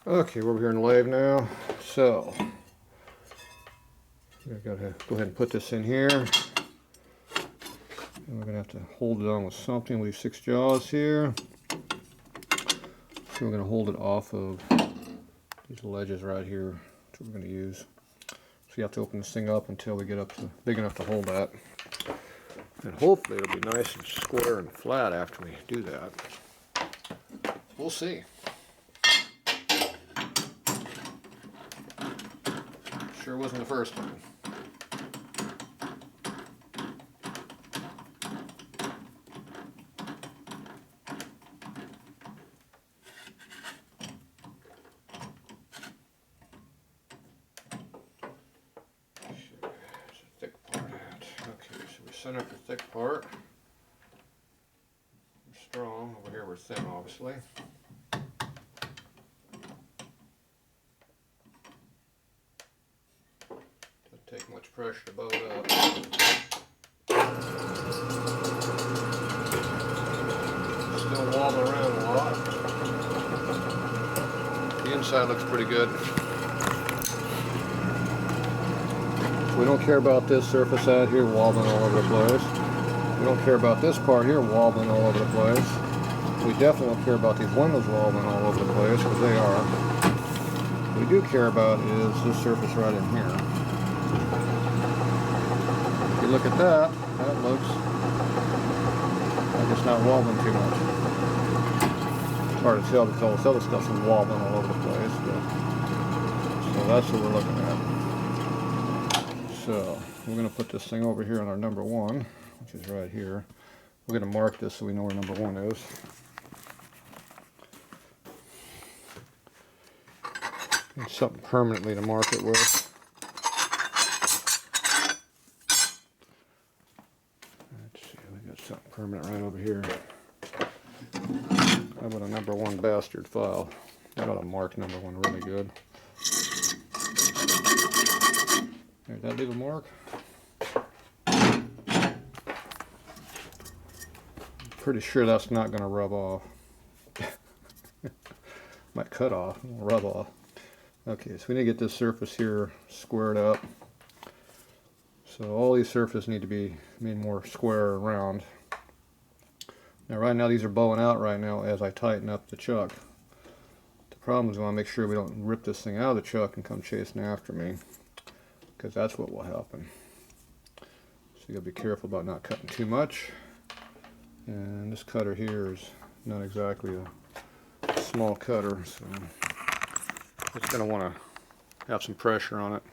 Okay, we're here in lathe now, so we've got to go ahead and put this in here. And we're going to have to hold it on with something. We have 6 jaws here. So we're going to hold it off of these ledges right here. That's what we're going to use. So you have to open this thing up until we get up to big enough to hold that. And hopefully it'll be nice and square and flat after we do that. We'll see. Sure wasn't the first time. Center up the thick part. We're strong. Over here we're thin, obviously. Doesn't take much pressure to bow it up. Still wobbling around a lot. The inside looks pretty good. We don't care about this surface out here wobbling all over the place. We don't care about this part here wobbling all over the place. We definitely don't care about these windows wobbling all over the place, because they are. What we do care about is this surface right in here. If you look at that, that looks like it's not wobbling too much. It's hard to tell because all this other stuff's wobbling all over the place. But, so that's what we're looking at. So we're going to put this thing over here on our number 1, which is right here. We're going to mark this so we know where number 1 is. Need something permanently to mark it with. Let's see, we got something permanent right over here. How about a number 1 bastard file? That ought to mark number 1 really good. Did that leave a mark? Pretty sure that's not going to rub off. Might cut off, rub off. Okay, so we need to get this surface here squared up. So all these surfaces need to be made more square and round. Now right now these are bowing out right now as I tighten up the chuck. The problem is we want to make sure we don't rip this thing out of the chuck and come chasing after me, because that's what will happen. So you gotta be careful about not cutting too much. And this cutter here is not exactly a small cutter, so it's gonna want to have some pressure on it.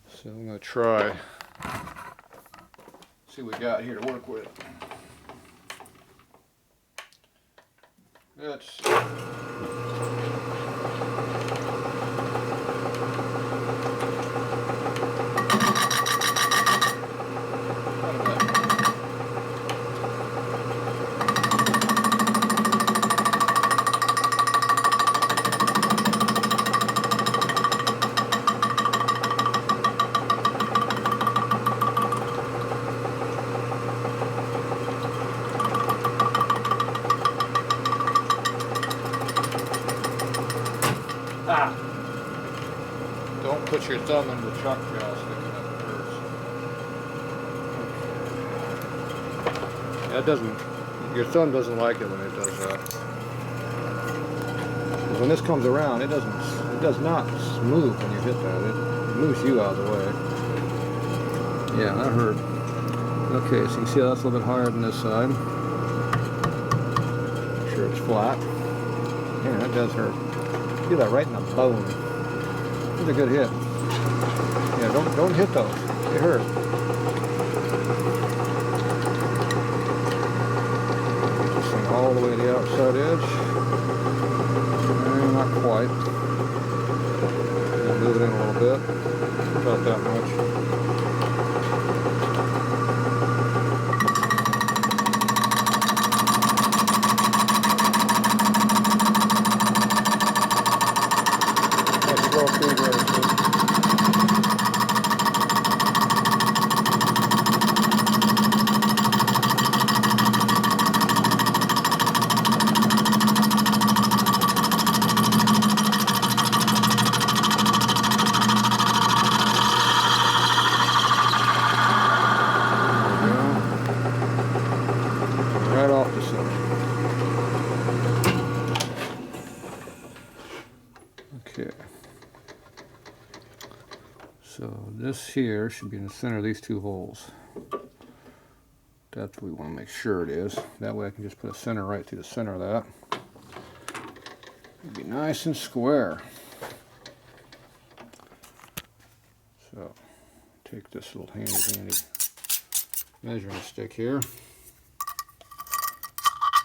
So I'm gonna try, see what we got here to work with. That's don't put your thumb in the chuck jaw sticking up, it hurts. Yeah, it doesn't, your thumb doesn't like it when it does that. When this comes around, it does not move when you hit that. It moves you out of the way. Yeah, that hurt. Okay, so you can see that's a little bit higher than this side. Make sure it's flat. Yeah, that does hurt. Feel that right in the bone. That's a good hit. Yeah, don't hit those. They hurt. Get this thing all the way to the outside edge. Not quite. Move it in a little bit. About that much. Okay. So this here should be in the center of these two holes. That's what we want to make sure it is. That way I can just put a center right through the center of that. It'll be nice and square. So take this little handy measuring stick here.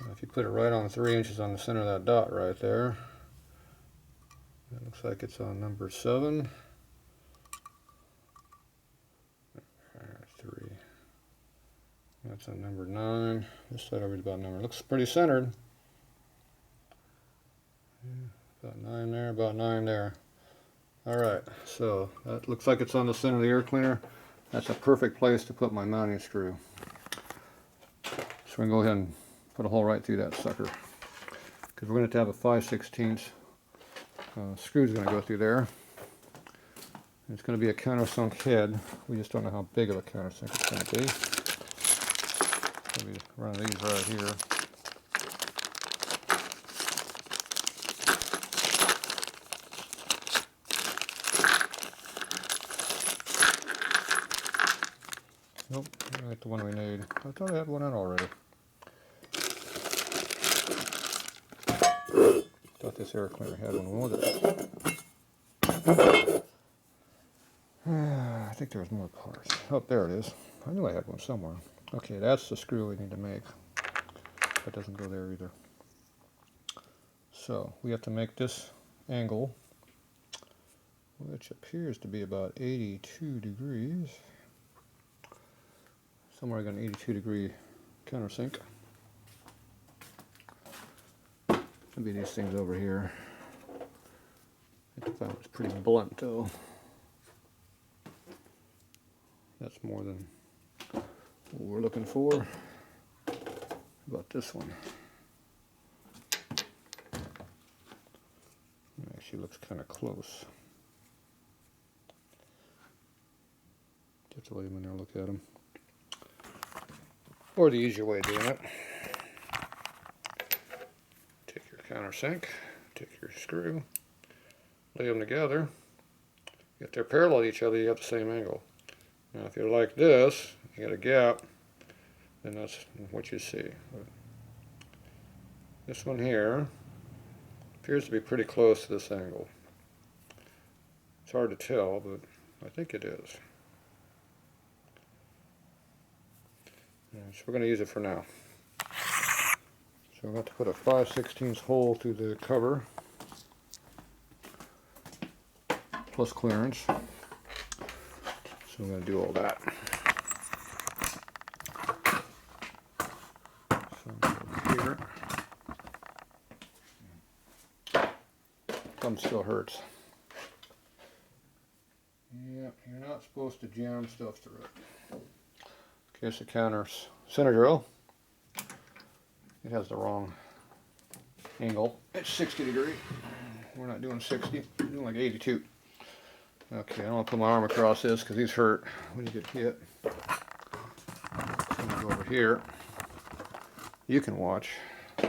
And if you put it right on 3 inches on the center of that dot right there, it looks like it's on number 7. 3. That's on number 9. This side over is about number. Looks pretty centered. About 9 there, about 9 there. Alright, so that looks like it's on the center of the air cleaner. That's a perfect place to put my mounting screw. So we're going to go ahead and put a hole right through that sucker. Because we're going to have a 5/16 screw is going to go through there. It's going to be a countersunk head. We just don't know how big of a countersunk it's going to be. So we run these right here. Nope, not the one we need. I thought I had one out already. Thought this air cleaner had one with it. I think there's more parts. Oh, there it is. I knew I had one somewhere. Okay, that's the screw we need to make. That doesn't go there either. So we have to make this angle, which appears to be about 82 degrees. Somewhere I got an 82 degree countersink. Maybe these things over here. I thought it was pretty blunt though. That's more than what we're looking for. How about this one? It actually looks kind of close. Just to leave them in there, look at them. Or the easier way of doing it. Take your countersink, take your screw, lay them together. If they're parallel to each other, you have the same angle. Now if you're like this, you got a gap, then that's what you see. But this one here appears to be pretty close to this angle. It's hard to tell, but I think it is. So we're going to use it for now. So we're going to put a 5/16 hole through the cover, plus clearance. So I'm going to do all that. So here. Thumb still hurts. Yeah, you're not supposed to jam stuff through it. Okay, it's the center drill. It has the wrong angle. It's 60 degrees. We're not doing 60, we're doing like 82. Okay, I don't want to put my arm across this because these hurt when you get hit. So I'm going to go over here. You can watch. You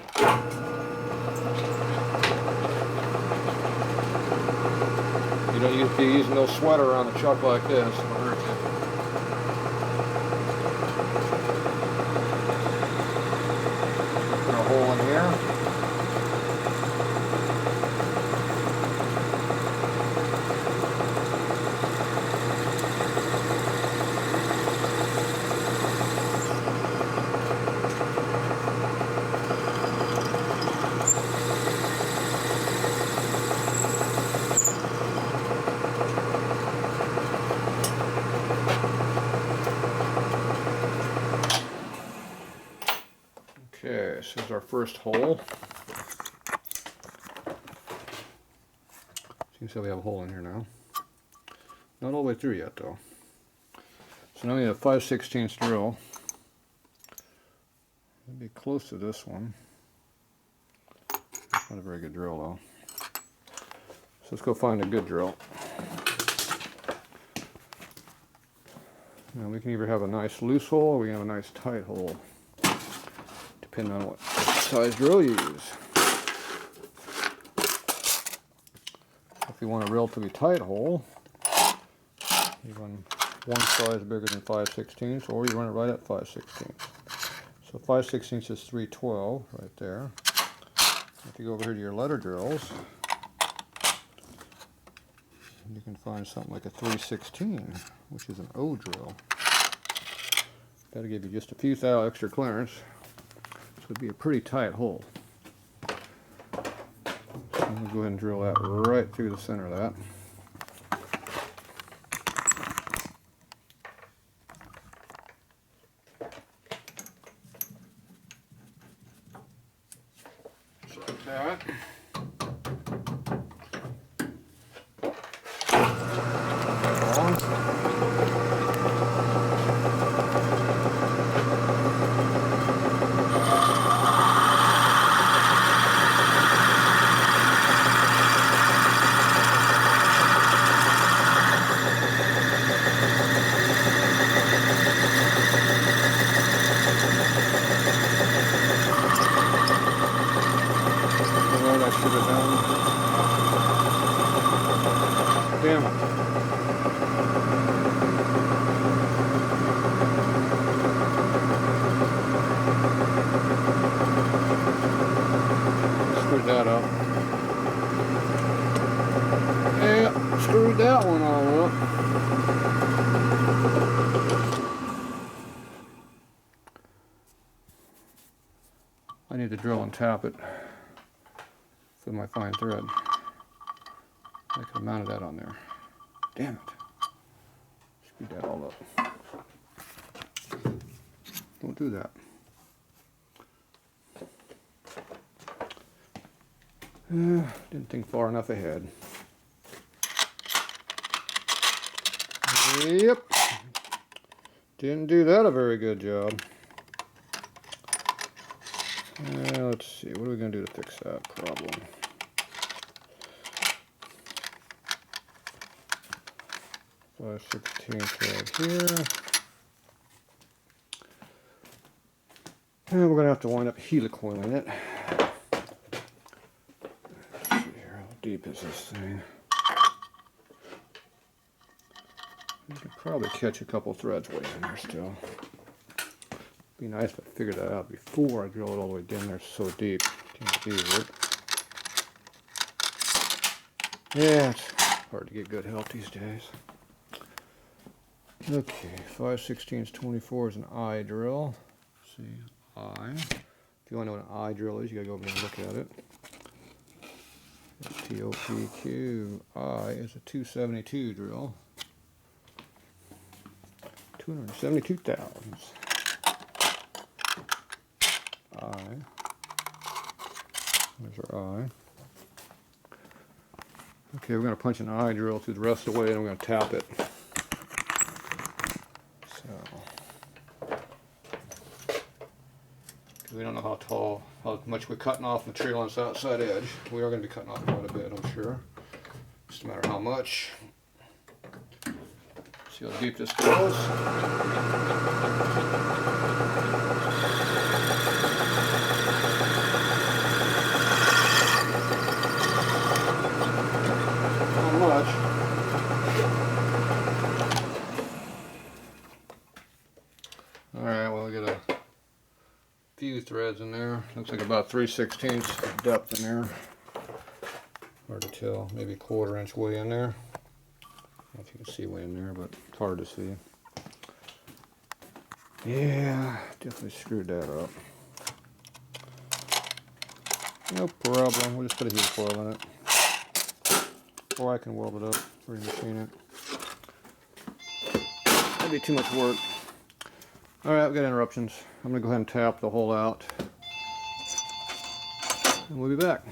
don't need to be using no sweater around the chuck like this. It'll hurt you. Put a hole in here. Okay, this is our first hole. Seems like we have a hole in here now. Not all the way through yet though. So now we have a 5/16 drill. It'll be close to this one. It's not a very good drill though. So let's go find a good drill. Now we can either have a nice loose hole or we can have a nice tight hole, depending on what size drill you use. If you want a relatively tight hole, you run one size bigger than 5/16, or you run it right at 5/16. So 5/16 is 312 right there. If you go over here to your letter drills, you can find something like a 3/16, which is an O drill. That'll give you just a few thou extra clearance. So it'd be a pretty tight hole. So I'm going to go ahead and drill that right through the center of that. Just like that. Damn it. Screwed that up. Yeah, screwed that one all up. I need to drill and tap it with my fine thread. I could have mounted that on there. Damn it. Screwed that all up. Don't do that. Didn't think far enough ahead. Yep. Didn't do that a very good job. Let's see. What are we going to do to fix that problem? So 5/16 right here. And we're going to have to wind up helicoiling it. Let's see here. How deep is this thing? You could probably catch a couple threads way in there still. Be nice if I figured that out before I drill it all the way down there. It's so deep. Can't use it. Yeah, it's hard to get good help these days. Okay, 5/16 24 is an I drill. Let's see, I. If you want to know what an I drill is, you gotta go over and look at it. TOPQ. I is a 272 drill. 272 thousandths. I. There's our I. Okay, we're going to punch an I drill through the rest of the way, and we're going to tap it. So, we don't know how much we're cutting off material on this outside edge. We are going to be cutting off quite a bit, I'm sure. Just a matter how much. See how deep this goes. Much. Alright, well, we got a few threads in there. Looks like about 3/16 depth in there. Hard to tell, maybe a 1/4 inch way in there. I don't know if you can see way in there, but it's hard to see. Yeah, definitely screwed that up. No problem, we'll just put a heat coil in it. Or I can weld it up, remachine it. That'd be too much work. Alright, we've got interruptions. I'm going to go ahead and tap the hole out. And we'll be back.